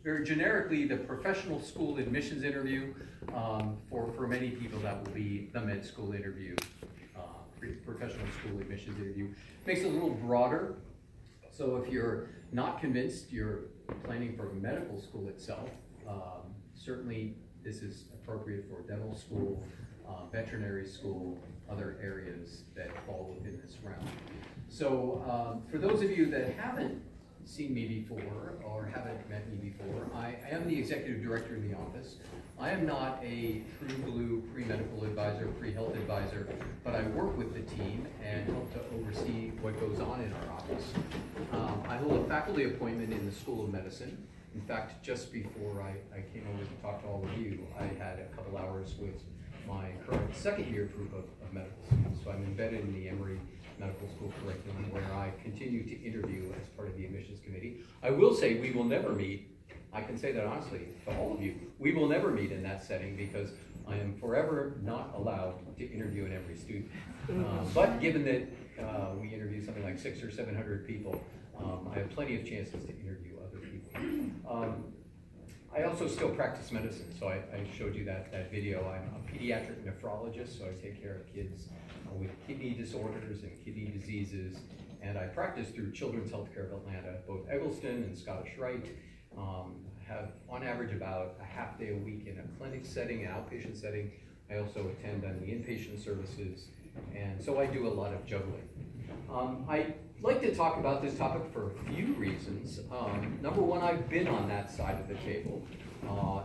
very generically the professional school admissions interview. For many people, that will be the med school interview, professional school admissions interview. Makes it a little broader. So if you're not convinced you're planning for medical school itself, certainly this is appropriate for dental school, veterinary school, other areas that fall within this realm. So for those of you that haven't seen me before or haven't met me before, I am the executive director in the office. I am not a true blue pre-medical advisor, pre-health advisor, but I work with the team and help to oversee what goes on in our office. I hold a faculty appointment in the School of Medicine. In fact, just before I came over to talk to all of you, I had a couple hours with my current second-year group of medical students. So I'm embedded in the Emory Medical School curriculum, where I continue to interview as part of the admissions committee. I will say we will never meet. I can say that honestly to all of you. We will never meet in that setting because I am forever not allowed to interview an Emory student. But given that we interview something like 600 or 700 people, I have plenty of chances to interview other people. I also still practice medicine, so I showed you that video. I'm a pediatric nephrologist, so I take care of kids with kidney disorders and kidney diseases, and I practice through Children's Healthcare of Atlanta, both Eggleston and Scottish Rite. Have on average about a half day a week in a clinic setting, an outpatient setting. I also attend on the inpatient services, and so I do a lot of juggling. I like to talk about this topic for a few reasons. Number one, I've been on that side of the table,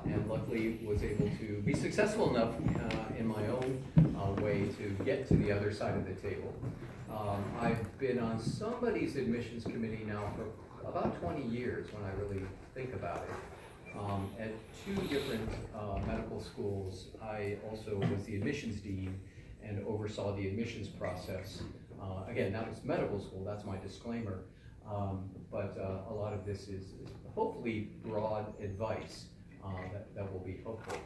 and luckily was able to be successful enough in my own way to get to the other side of the table. I've been on somebody's admissions committee now for about 20 years when I really think about it. At two different medical schools, I also was the admissions dean and oversaw the admissions process. Again, that was medical school, that's my disclaimer, but a lot of this is hopefully broad advice that will be helpful.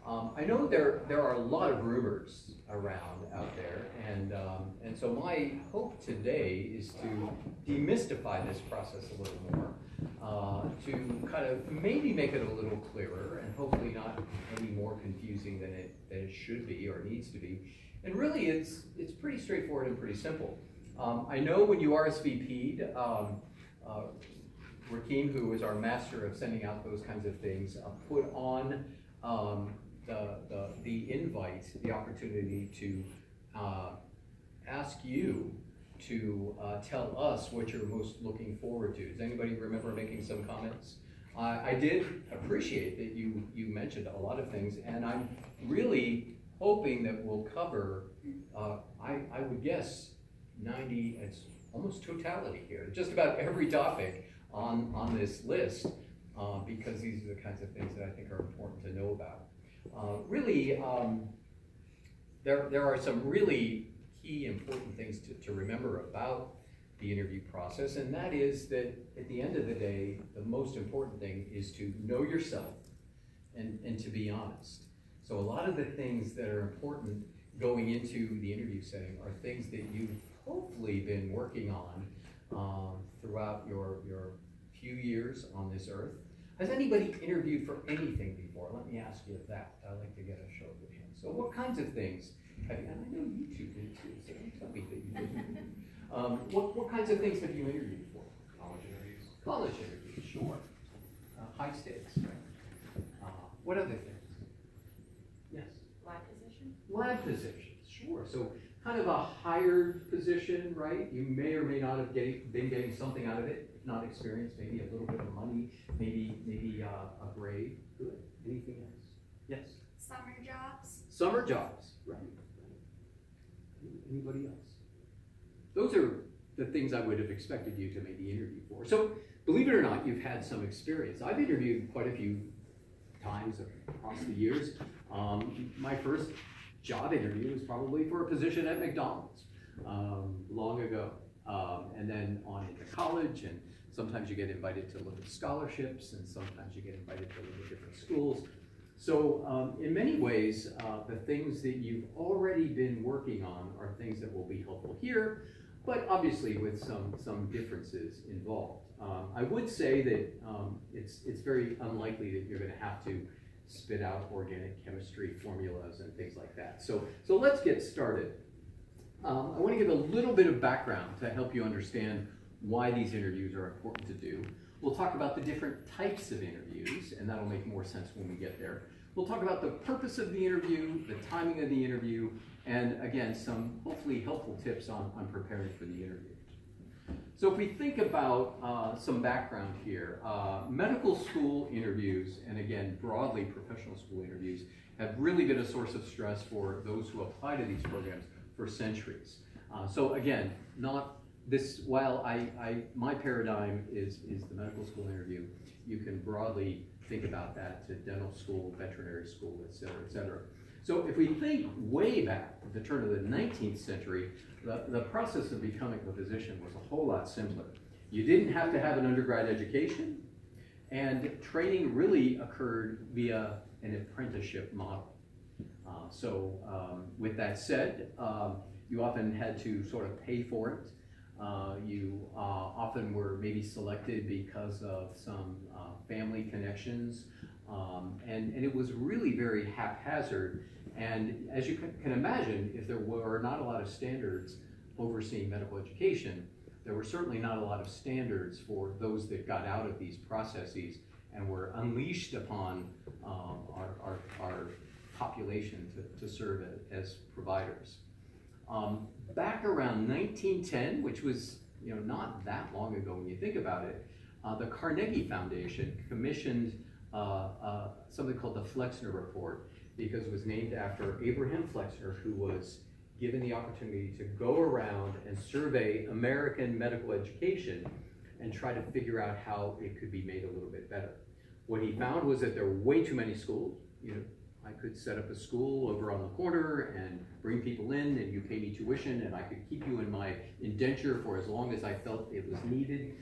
I know there are a lot of rumors around out there, and so my hope today is to demystify this process a little more, to kind of maybe make it a little clearer and hopefully not any more confusing than it should be or needs to be. And really, it's pretty straightforward and pretty simple. I know when you RSVP'd, Rakeem, who is our master of sending out those kinds of things, put on the invite, the opportunity to ask you to tell us what you're most looking forward to. Does anybody remember making some comments? I did appreciate that you mentioned a lot of things, and I'm really hoping that we'll cover, I would guess, 90, it's almost totality here, just about every topic on this list, because these are the kinds of things that I think are important to know about. Really, there are some really key important things to remember about the interview process, and that is that at the end of the day, the most important thing is to know yourself and to be honest. So a lot of the things that are important going into the interview setting are things that you've hopefully been working on throughout your few years on this earth. Has anybody interviewed for anything before? Let me ask you that. I'd like to get a show of hands. So what kinds of things have you, and I know you two did too, so don't tell me that you didn't. What kinds of things have you interviewed for? College interviews. College interviews, sure. High stakes, right? What other things? Yes? Lab position? Lab positions, sure. So kind of a hired position, right? You may or may not have been getting something out of it, if not experience, maybe a little bit of money, maybe a grade. Good. Anything else? Yes? Summer jobs. Summer jobs, right. Anybody else? Those are the things I would have expected you to maybe interview for. So believe it or not, you've had some experience. I've interviewed quite a few times across the years. My first job interview was probably for a position at McDonald's long ago. And then on into college, and sometimes you get invited to look at scholarships, and sometimes you get invited to look at different schools. So in many ways, the things that you've already been working on are things that will be helpful here. but obviously with some differences involved. I would say that it's very unlikely that you're going to have to spit out organic chemistry formulas and things like that. So let's get started. I want to give a little bit of background to help you understand why these interviews are important to do. We'll talk about the different types of interviews, and that'll make more sense when we get there. We'll talk about the purpose of the interview, the timing of the interview, and again, some hopefully helpful tips on preparing for the interview. So if we think about some background here, medical school interviews, and again, broadly professional school interviews, have really been a source of stress for those who apply to these programs for centuries. So again, while my paradigm is the medical school interview, you can broadly think about that to dental school, veterinary school, et cetera, et cetera. So if we think way back at the turn of the 19th century, the process of becoming a physician was a whole lot simpler. You didn't have to have an undergrad education, and training really occurred via an apprenticeship model. With that said, you often had to sort of pay for it. You often were maybe selected because of some family connections, and it was really very haphazard. And as you can imagine, if there were not a lot of standards overseeing medical education, there were certainly not a lot of standards for those that got out of these processes and were unleashed upon our population to serve as providers. Back around 1910, which was not that long ago when you think about it, the Carnegie Foundation commissioned something called the Flexner Report, because it was named after Abraham Flexner, who was given the opportunity to go around and survey American medical education and try to figure out how it could be made a little bit better. What he found was that there were way too many schools. I could set up a school over on the corner and bring people in, and you pay me tuition, and I could keep you in my indenture for as long as I felt it was needed.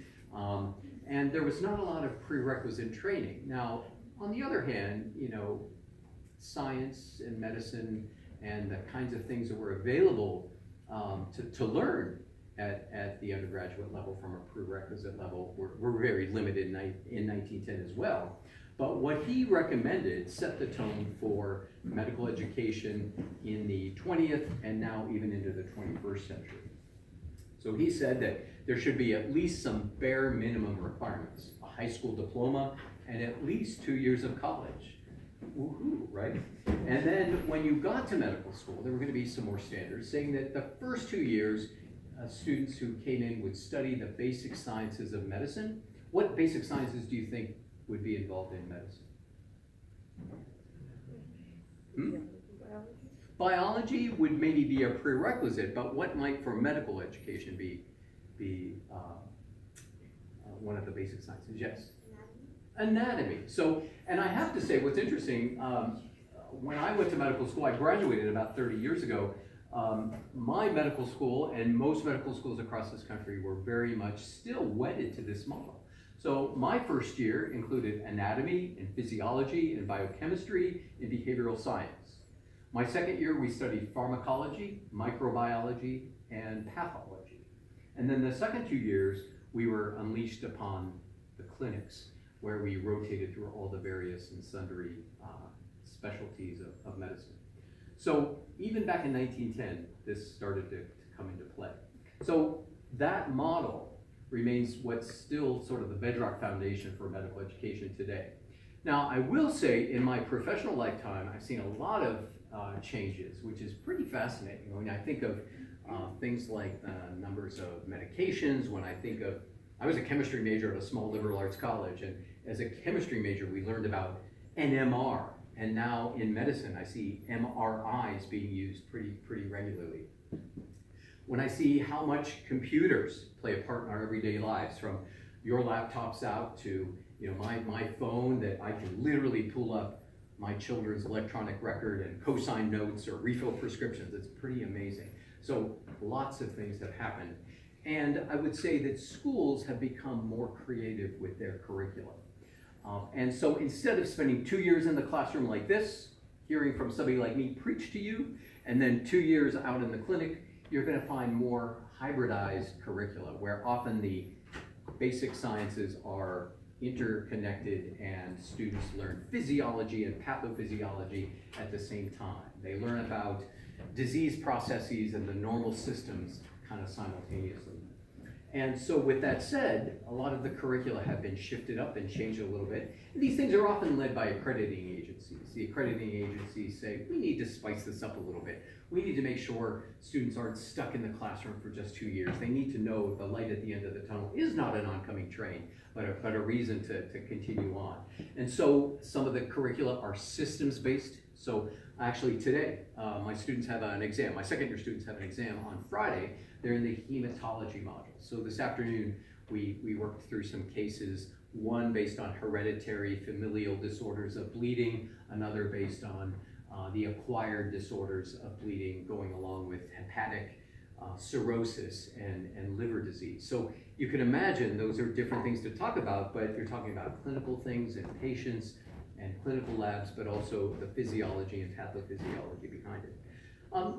And there was not a lot of prerequisite training. Now, on the other hand, science and medicine and the kinds of things that were available to learn at the undergraduate level from a prerequisite level were very limited in 1910 as well. But what he recommended set the tone for medical education in the 20th and now even into the 21st century. So he said that there should be at least some bare minimum requirements, a high school diploma and at least 2 years of college. Woohoo, right? And then when you got to medical school, there were going to be some more standards saying that the first 2 years, students who came in would study the basic sciences of medicine. What basic sciences do you think would be involved in medicine? Biology would maybe be a prerequisite, but what might for medical education be one of the basic sciences? Yes? Anatomy. So, and I have to say, what's interesting, when I went to medical school, I graduated about 30 years ago. My medical school and most medical schools across this country were very much still wedded to this model. So my first year included anatomy and physiology and biochemistry and behavioral science. My second year, we studied pharmacology, microbiology, and pathology. And then the second 2 years, we were unleashed upon the clinics, where we rotated through all the various and sundry specialties of medicine. So even back in 1910, this started to come into play. So that model remains what's still sort of the bedrock foundation for medical education today. Now, I will say in my professional lifetime, I've seen a lot of changes, which is pretty fascinating. When I think of things like the numbers of medications, when I think of, I was a chemistry major at a small liberal arts college, and as a chemistry major, we learned about NMR, and now in medicine, I see MRIs being used pretty regularly. When I see how much computers play a part in our everyday lives, from your laptops out to my phone, that I can literally pull up my children's electronic record and co-sign notes or refill prescriptions, it's pretty amazing. So lots of things have happened. And I would say that schools have become more creative with their curriculum. And so instead of spending 2 years in the classroom like this, hearing from somebody like me preach to you, and then 2 years out in the clinic, you're going to find more hybridized curricula where often the basic sciences are interconnected and students learn physiology and pathophysiology at the same time. They learn about disease processes and the normal systems kind of simultaneously. And so with that said, a lot of the curricula have been shifted up and changed a little bit. And these things are often led by accrediting agencies. The accrediting agencies say, we need to spice this up a little bit. We need to make sure students aren't stuck in the classroom for just 2 years. They need to know the light at the end of the tunnel is not an oncoming train, but a reason to continue on. And so some of the curricula are systems-based. So actually today, my students have an exam. My second year students have an exam on Friday. They're in the hematology module. So this afternoon, we worked through some cases, one based on hereditary familial disorders of bleeding, another based on the acquired disorders of bleeding going along with hepatic cirrhosis and liver disease. So you can imagine those are different things to talk about, but you're talking about clinical things and patients and clinical labs, but also the physiology and pathophysiology behind it.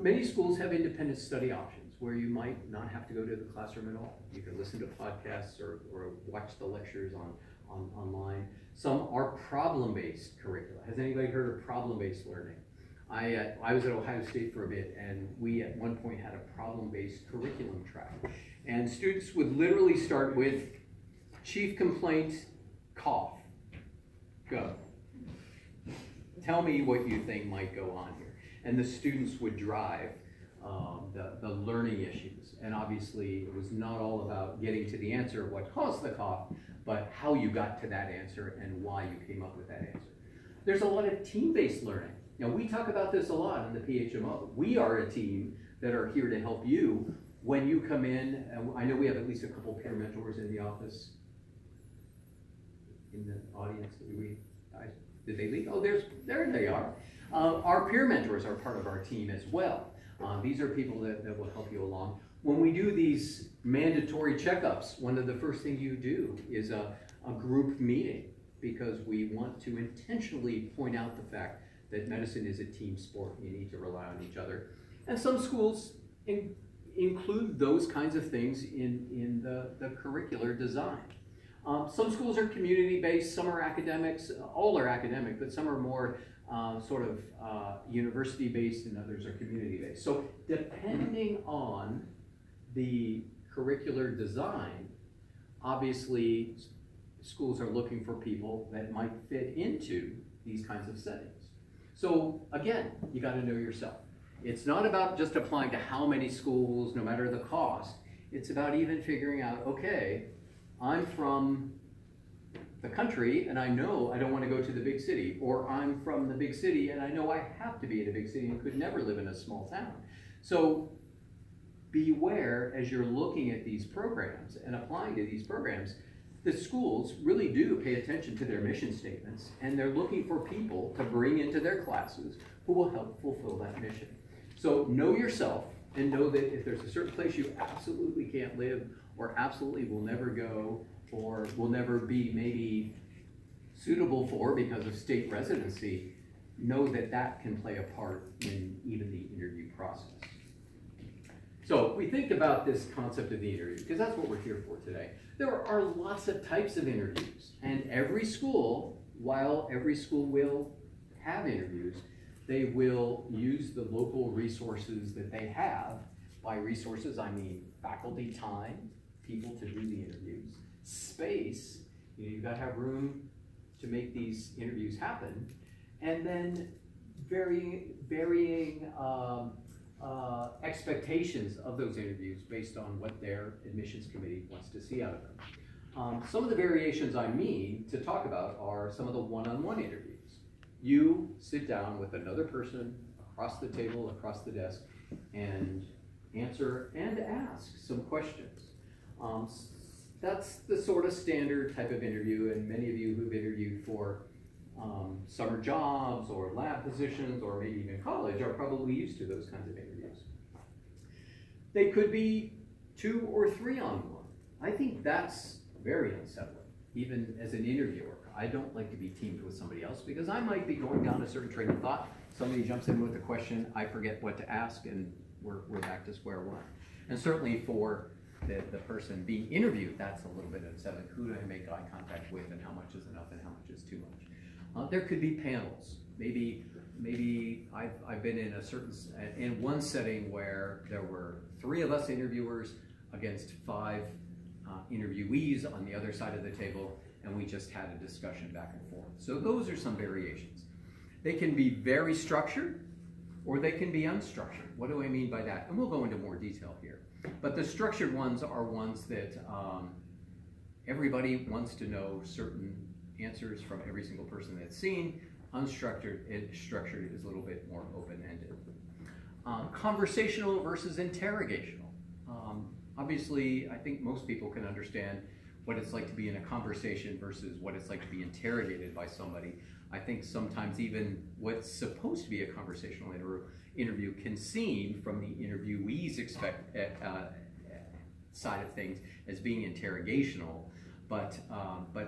Many schools have independent study options where you might not have to go to the classroom at all. You can listen to podcasts or watch the lectures online. Some are problem-based curricula. Has anybody heard of problem-based learning? I was at Ohio State for a bit, and we at one point had a problem-based curriculum track. And students would literally start with chief complaint, cough, go. Tell me what you think might go on here. And the students would drive the learning issues. And obviously, it was not all about getting to the answer of what caused the cough, but how you got to that answer and why you came up with that answer. There's a lot of team-based learning. Now, we talk about this a lot in the PHMO. We are a team that are here to help you when you come in. I know we have at least a couple peer mentors in the office, in the audience. Did they leave? Oh, there they are. Our peer mentors are part of our team as well. These are people that will help you along. When we do these mandatory checkups, one of the first things you do is a group meeting, because we want to intentionally point out the fact that medicine is a team sport. You need to rely on each other. And some schools include those kinds of things in the curricular design. Some schools are community-based, some are academics, all are academic, but some are more university-based and others are community-based. So depending on the curricular design, obviously schools are looking for people that might fit into these kinds of settings. So again, you got to know yourself. It's not about just applying to how many schools, no matter the cost. It's about even figuring out, okay, I'm from the country and I know I don't want to go to the big city, or I'm from the big city and I know I have to be in a big city and could never live in a small town. So beware as you're looking at these programs and applying to these programs. The schools really do pay attention to their mission statements, and they're looking for people to bring into their classes who will help fulfill that mission. So know yourself and know that if there's a certain place you absolutely can't live, or absolutely will never go, or will never be maybe suitable for because of state residency, know that that can play a part in even the interview process. So we think about this concept of the interview, because that's what we're here for today. There are lots of types of interviews, and every school, while every school will have interviews, they will use the local resources that they have. By resources, I mean faculty time, people to do the interviews, space, you've got to have room to make these interviews happen, and then varying expectations of those interviews based on what their admissions committee wants to see out of them. Some of the variations I mean to talk about are some of the one-on-one interviews. You sit down with another person across the table, across the desk, and answer and ask some questions. That's the sort of standard type of interview, and many of you who've interviewed for summer jobs or lab positions or maybe even college are probably used to those kinds of interviews. They could be 2 or 3 on 1. I think that's very unsettling, even as an interviewer. I don't like to be teamed with somebody else because I might be going down a certain train of thought. Somebody jumps in with a question, I forget what to ask, and we're back to square one. And certainly for the person being interviewed, that's a little bit unsettling. Who do I make eye contact with, and how much is enough and how much is too much? There could be panels. Maybe I've been in one setting where there were 3 of us interviewers against 5 interviewees on the other side of the table, and we just had a discussion back and forth. So those are some variations. They can be very structured, or they can be unstructured. What do I mean by that? And we'll go into more detail here. But the structured ones are ones that everybody wants to know certain answers from every single person that's seen. Unstructured, structured is a little bit more open-ended. Conversational versus interrogational. Obviously, I think most people can understand what it's like to be in a conversation versus what it's like to be interrogated by somebody. I think sometimes even what's supposed to be a conversational interview can seem, from the interviewee's side of things, as being interrogational, but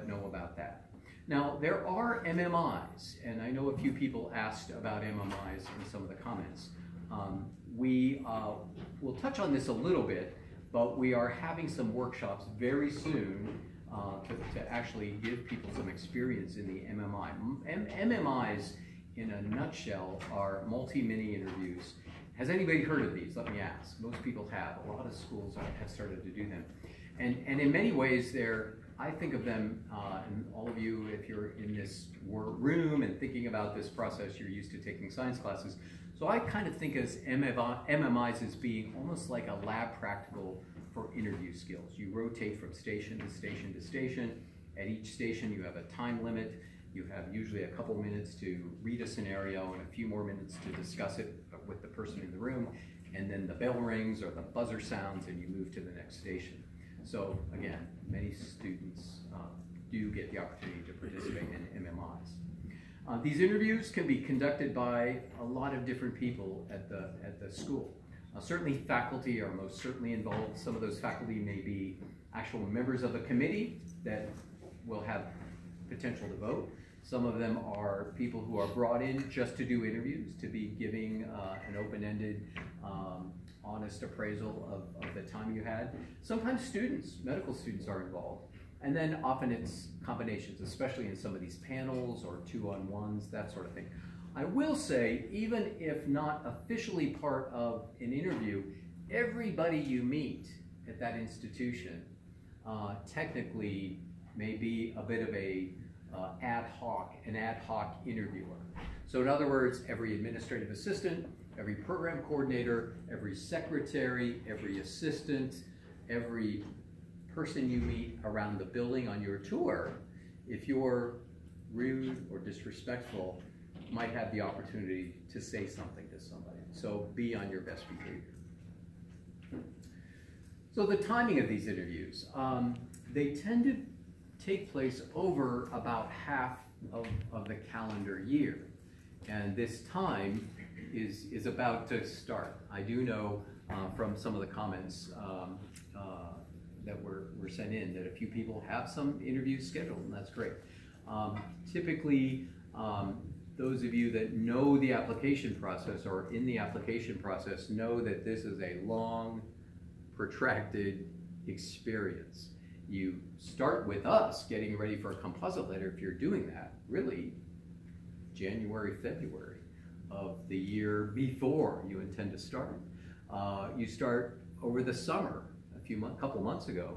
know about that. Now, there are MMIs, and I know a few people asked about MMIs in some of the comments. We'll touch on this a little bit, but we are having some workshops very soon to actually give people some experience in the MMI. MMIs, in a nutshell, are multi-mini interviews. Has anybody heard of these? Let me ask. Most people have. A lot of schools have started to do them. And in many ways, I think of them, and all of you, if you're in this room and thinking about this process, you're used to taking science classes. So I kind of think as MMIs as being almost like a lab practical for interview skills. You rotate from station to station to station. At each station, you have a time limit. You have usually a couple minutes to read a scenario and a few more minutes to discuss it with the person in the room. And then the bell rings or the buzzer sounds and you move to the next station. So again, many students do get the opportunity to participate in MMIs. These interviews can be conducted by a lot of different people at the school. Certainly faculty are most certainly involved. Some of those faculty may be actual members of a committee that will have potential to vote. Some of them are people who are brought in just to do interviews, to be giving an open-ended, honest appraisal of the time you had. Sometimes students, medical students, are involved. And then often it's combinations, especially in some of these panels or 2-on-1s, that sort of thing. I will say, even if not officially part of an interview, everybody you meet at that institution technically may be a bit of an ad hoc interviewer. So in other words, every administrative assistant, every program coordinator, every secretary, every assistant, every person you meet around the building on your tour, if you're rude or disrespectful, might have the opportunity to say something to somebody. So be on your best behavior. So the timing of these interviews, they tend to take place over about half of the calendar year. And this time is about to start. I do know from some of the comments that were sent in that a few people have some interviews scheduled, and that's great. Typically, those of you that know the application process or are in the application process know that this is a long, protracted experience. You start with us getting ready for a composite letter, if you're doing that, really January, February of the year before you intend to start. You start over the summer, couple months ago,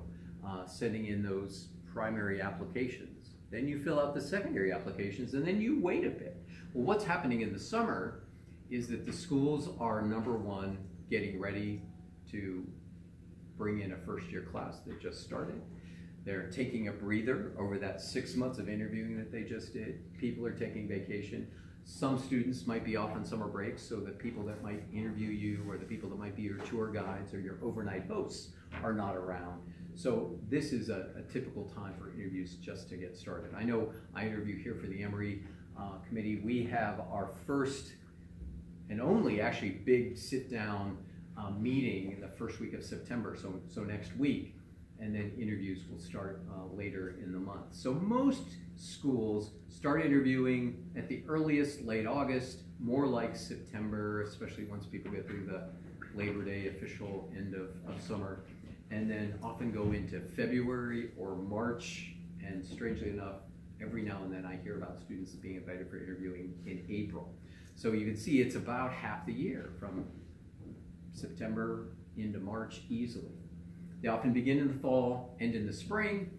sending in those primary applications. Then you fill out the secondary applications, and then you wait a bit. Well, what's happening in the summer is that the schools are, number one, getting ready to bring in a first-year class that just started. They're taking a breather over that 6 months of interviewing that they just did. People are taking vacation. Some students might be off on summer breaks, so the people that might interview you or the people that might be your tour guides or your overnight hosts are not around. So this is a typical time for interviews just to get started. I know I interview here for the Emory committee. We have our first and only actually big sit-down meeting in the first week of September, so next week, and then interviews will start later in the month. So most schools start interviewing at the earliest late August, more like September, especially once people get through Labor Day, official end of summer, and then often go into February or March, and strangely enough, every now and then I hear about students being invited for interviewing in April. So you can see it's about half the year, from September into March easily. They often begin in the fall, end in the spring,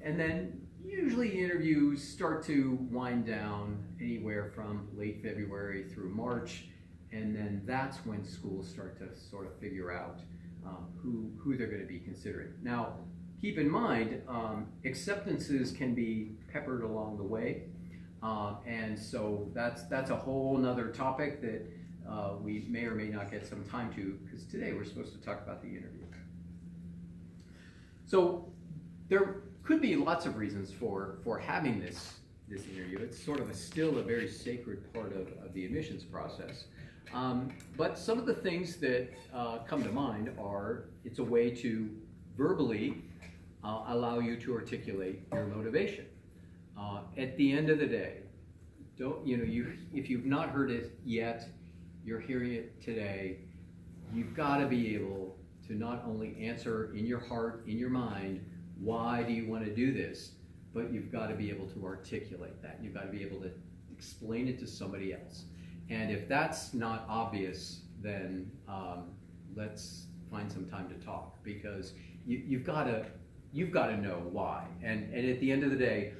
and then usually interviews start to wind down anywhere from late February through March, and then that's when schools start to sort of figure out who they're going to be considering. Now, keep in mind, acceptances can be peppered along the way, and so that's a whole nother topic that we may or may not get some time to, because today we're supposed to talk about the interview. So there could be lots of reasons for having this interview. It's sort of still a very sacred part of the admissions process. But some of the things that come to mind are, it's a way to verbally allow you to articulate your motivation. At the end of the day, if you've not heard it yet, you're hearing it today, you've got to be able to not only answer in your heart, in your mind, why do you want to do this, but you've got to be able to articulate that. You've got to be able to explain it to somebody else. And if that's not obvious, then let's find some time to talk, because you've got to know why. And at the end of the day,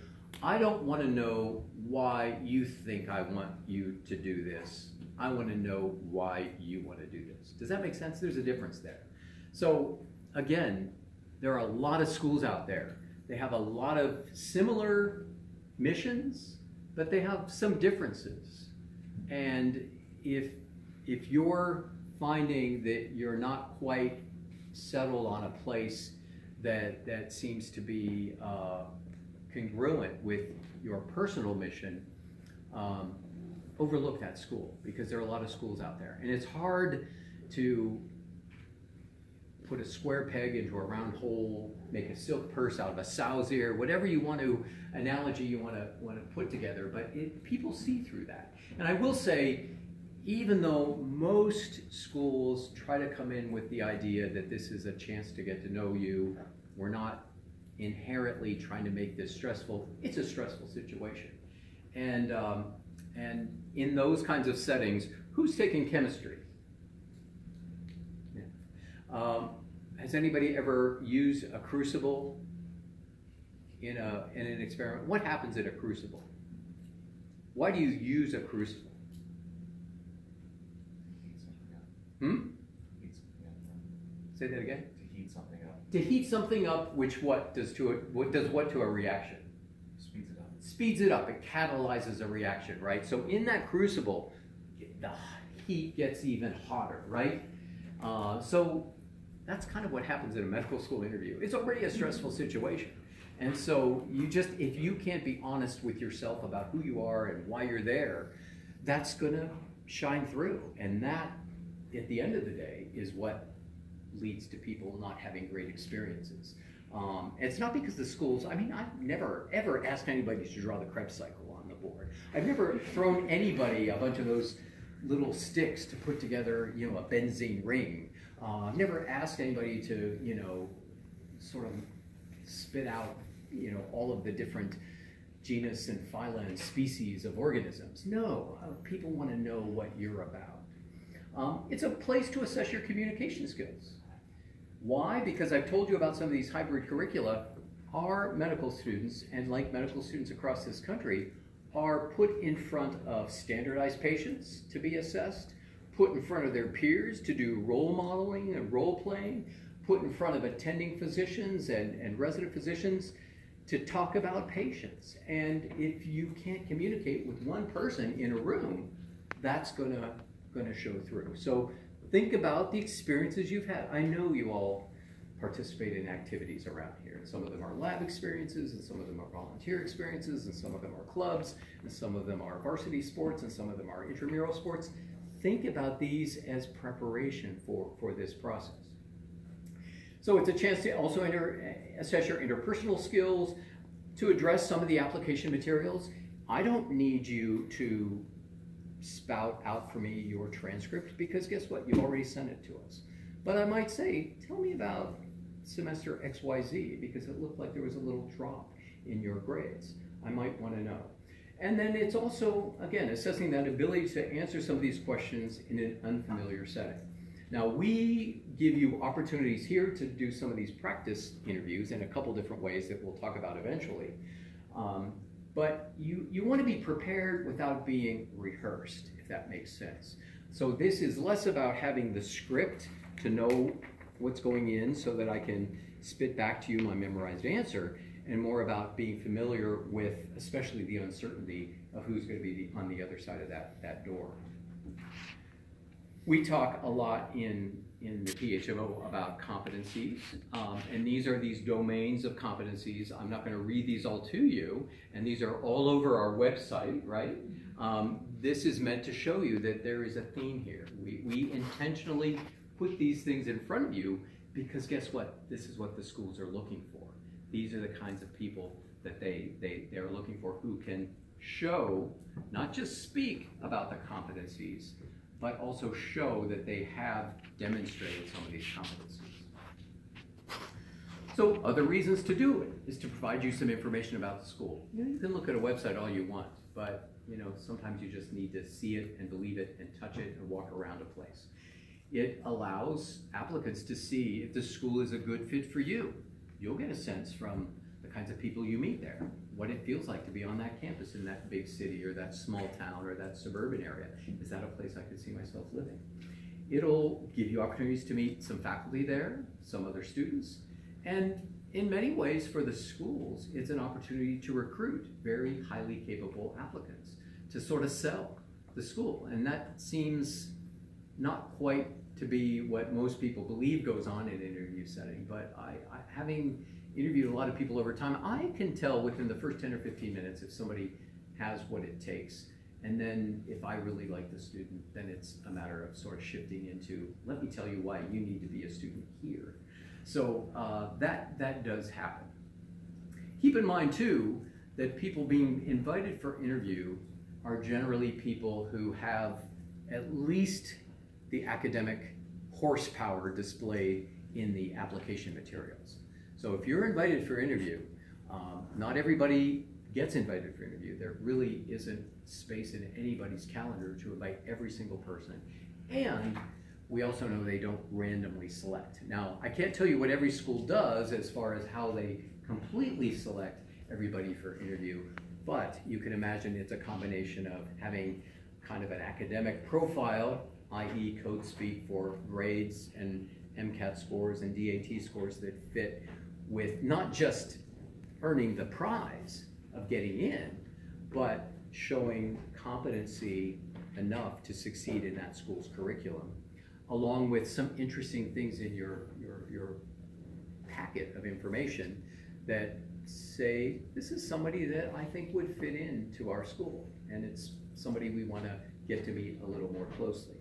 I don't want to know why you think I want you to do this. I want to know why you want to do this. Does that make sense? There's a difference there. So again, there are a lot of schools out there. They have a lot of similar missions, but they have some differences. And if you're finding that you're not quite settled on a place that seems to be congruent with your personal mission, overlook that school, because there are a lot of schools out there. And it's hard to put a square peg into a round hole, make a silk purse out of a sow's ear, whatever you want to, analogy you want to put together, but people see through that. And I will say, even though most schools try to come in with the idea that this is a chance to get to know you, we're not inherently trying to make this stressful. It's a stressful situation. And in those kinds of settings, who's taking chemistry? Yeah. Has anybody ever used a crucible in an experiment? What happens in a crucible? Why do you use a crucible? Say that again? To heat something up. To heat something up, which what does to a reaction? Speeds it up. Speeds it up. It catalyzes a reaction, right? So in that crucible, the heat gets even hotter, right? So that's kind of what happens in a medical school interview. It's already a stressful situation. And so if you can't be honest with yourself about who you are and why you're there, that's gonna shine through. And that, at the end of the day, is what leads to people not having great experiences. It's not because the schools, I've never ever asked anybody to draw the Krebs cycle on the board. I've never thrown anybody a bunch of those little sticks to put together, a benzene ring. I've never asked anybody to, sort of spit out, all of the different genus and phyla and species of organisms. No, people want to know what you're about. It's a place to assess your communication skills. Why? Because I've told you about some of these hybrid curricula. Our medical students, and like medical students across this country, are put in front of standardized patients to be assessed, put in front of their peers to do role modeling and role playing, put in front of attending physicians and resident physicians to talk about patients. And if you can't communicate with one person in a room, that's gonna show through. So think about the experiences you've had. I know you all participate in activities around here. And some of them are lab experiences, and some of them are volunteer experiences, and some of them are clubs, and some of them are varsity sports, and some of them are intramural sports. Think about these as preparation for this process. So it's a chance to also assess your interpersonal skills, to address some of the application materials. I don't need you to spout out for me your transcript, because guess what? You've already sent it to us. But I might say, tell me about semester XYZ, because it looked like there was a little drop in your grades. I might want to know. And then it's also, again, assessing that ability to answer some of these questions in an unfamiliar setting. Now, we give you opportunities here to do some of these practice interviews in a couple different ways that we'll talk about eventually. But you want to be prepared without being rehearsed, if that makes sense. So this is less about having the script to know what's going in so that I can spit back to you my memorized answer, and more about being familiar with especially the uncertainty of who's going to be on the other side of that door. We talk a lot in the PHMO about competencies, and these are these domains of competencies. I'm not going to read these all to you, and these are all over our website, right? This is meant to show you that there is a theme here. We intentionally put these things in front of you because guess what? This is what the schools are looking for. These are the kinds of people that they're looking for, who can show, not just speak about the competencies, but also show that they have demonstrated some of these competencies. So other reasons to do it is to provide you some information about the school. You can look at a website all you want, but sometimes you just need to see it and believe it and touch it and walk around a place. It allows applicants to see if the school is a good fit for you. You'll get a sense from the kinds of people you meet there, what it feels like to be on that campus in that big city or that small town or that suburban area. Is that a place I could see myself living? It'll give you opportunities to meet some faculty there, some other students, and in many ways for the schools, it's an opportunity to recruit very highly capable applicants to sort of sell the school. And that seems not quite to be what most people believe goes on in an interview setting, but having interviewed a lot of people over time, I can tell within the first 10 or 15 minutes if somebody has what it takes. And then if I really like the student, then it's a matter of sort of shifting into, let me tell you why you need to be a student here. So that does happen. Keep in mind too, that people being invited for interview are generally people who have at least the academic horsepower displayed in the application materials. So if you're invited for interview, not everybody gets invited for interview. There really isn't space in anybody's calendar to invite every single person. And we also know they don't randomly select. Now, I can't tell you what every school does as far as how they completely select everybody for interview, but you can imagine it's a combination of having kind of an academic profile, i.e. code speak for grades and MCAT scores and DAT scores that fit with not just earning the prize of getting in, but showing competency enough to succeed in that school's curriculum, along with some interesting things in your packet of information that say, this is somebody that I think would fit into our school, and it's somebody we want to get to meet a little more closely.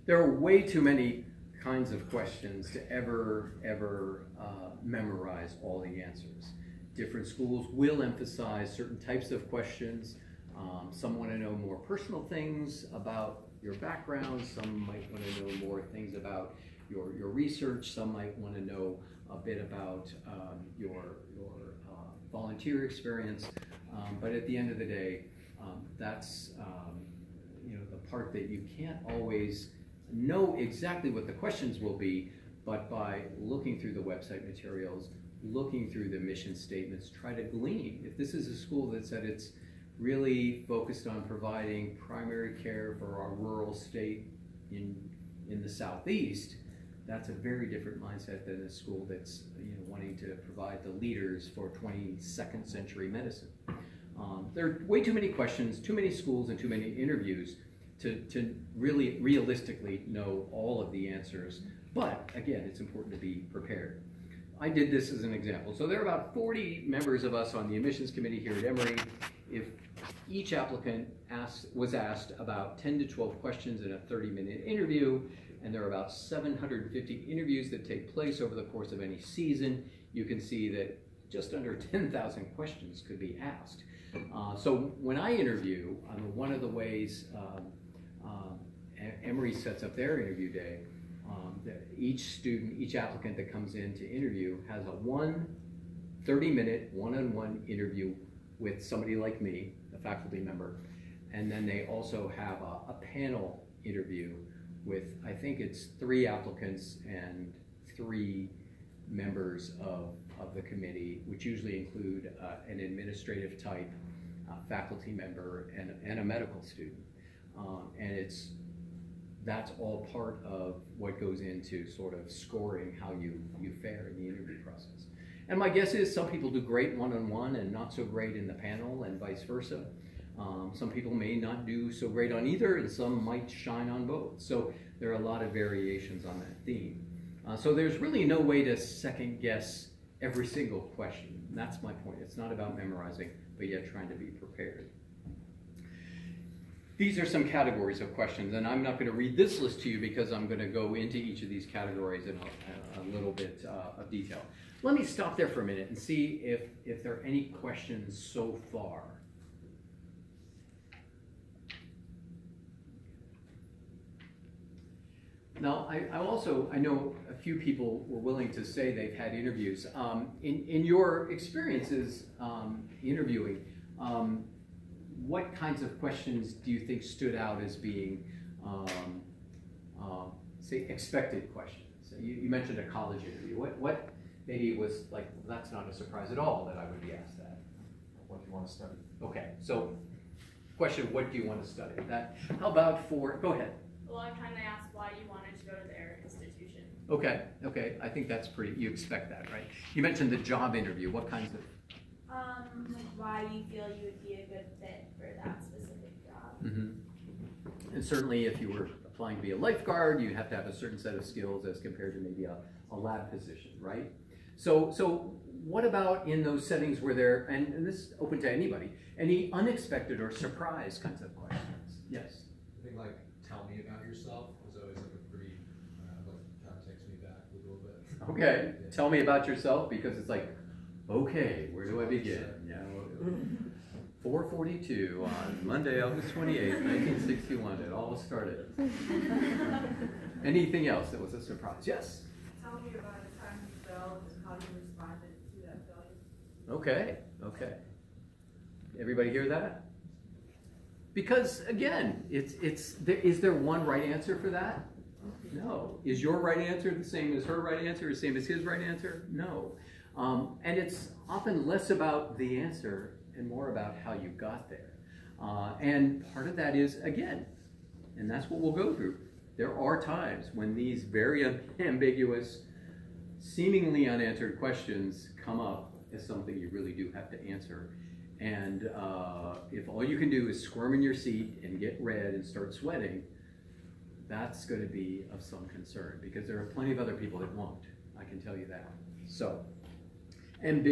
There are way too many kinds of questions to ever memorize all the answers. Different schools will emphasize certain types of questions. Some want to know more personal things about your background. Some might want to know more things about your research. Some might want to know a bit about your volunteer experience. But at the end of the day, that's the part that you can't always know exactly what the questions will be, but by looking through the website materials, looking through the mission statements, try to glean. If this is a school that said it's really focused on providing primary care for our rural state in the Southeast, that's a very different mindset than a school that's wanting to provide the leaders for 22nd century medicine. There are way too many questions, too many schools, and too many interviews to really realistically know all of the answers. But again, it's important to be prepared. I did this as an example. So there are about 40 members of us on the admissions committee here at Emory. If each applicant was asked about 10 to 12 questions in a 30-minute interview, and there are about 750 interviews that take place over the course of any season, you can see that just under 10,000 questions could be asked. So when I interview, one of the ways Emory sets up their interview day, that each applicant that comes in to interview has a 30-minute one-on-one interview with somebody like me, a faculty member, and then they also have a panel interview with, I think it's 3 applicants and 3 members of the committee, which usually include an administrative type faculty member and a medical student. And that's all part of what goes into sort of scoring how you fare in the interview process. And my guess is some people do great one-on-one and not so great in the panel, and vice versa. Some people may not do so great on either, and some might shine on both. So there are a lot of variations on that theme. So there's really no way to second guess every single question. And that's my point. It's not about memorizing, but yet trying to be prepared. These are some categories of questions, and I'm not going to read this list to you because I'm going to go into each of these categories in a little bit of detail. Let me stop there for a minute and see if there are any questions so far. Now, I know a few people were willing to say they've had interviews. In your experiences interviewing, what kinds of questions do you think stood out as being, say, expected questions? So you mentioned a college interview. What maybe was like, well, that's not a surprise at all that I would be asked that? What do you want to study? Okay, so question, what do you want to study? How about go ahead. A lot of time they ask why you wanted to go to their institution. Okay, I think that's you expect that, right? You mentioned the job interview. What kinds of? Like why you feel you would be a good fit for that specific job. Mm-hmm. And certainly if you were applying to be a lifeguard, you have to have a certain set of skills as compared to maybe a lab position, right? So what about in those settings where there, and this is open to anybody, any unexpected or surprise kinds of questions? Yes? I think like, tell me about yourself was always like a pretty, like kind of takes me back a little bit. Okay, Yeah. Tell me about yourself, because it's like, okay, where do I begin? Yeah. 4:42 on Monday, August 28th, 1961, it all started. Anything else that was a surprise? Yes? Tell me about a time you failed and how you responded to that failure. Okay. Everybody hear that? Because again, is there one right answer for that? No. Is your right answer the same as her right answer, the same as his right answer? No. And it's often less about the answer and more about how you got there. And part of that is, again, and that's what we'll go through, there are times when these very ambiguous, seemingly unanswered questions come up as something you really do have to answer. And if all you can do is squirm in your seat and get red and start sweating, that's going to be of some concern, because there are plenty of other people that won't. I can tell you that. So, and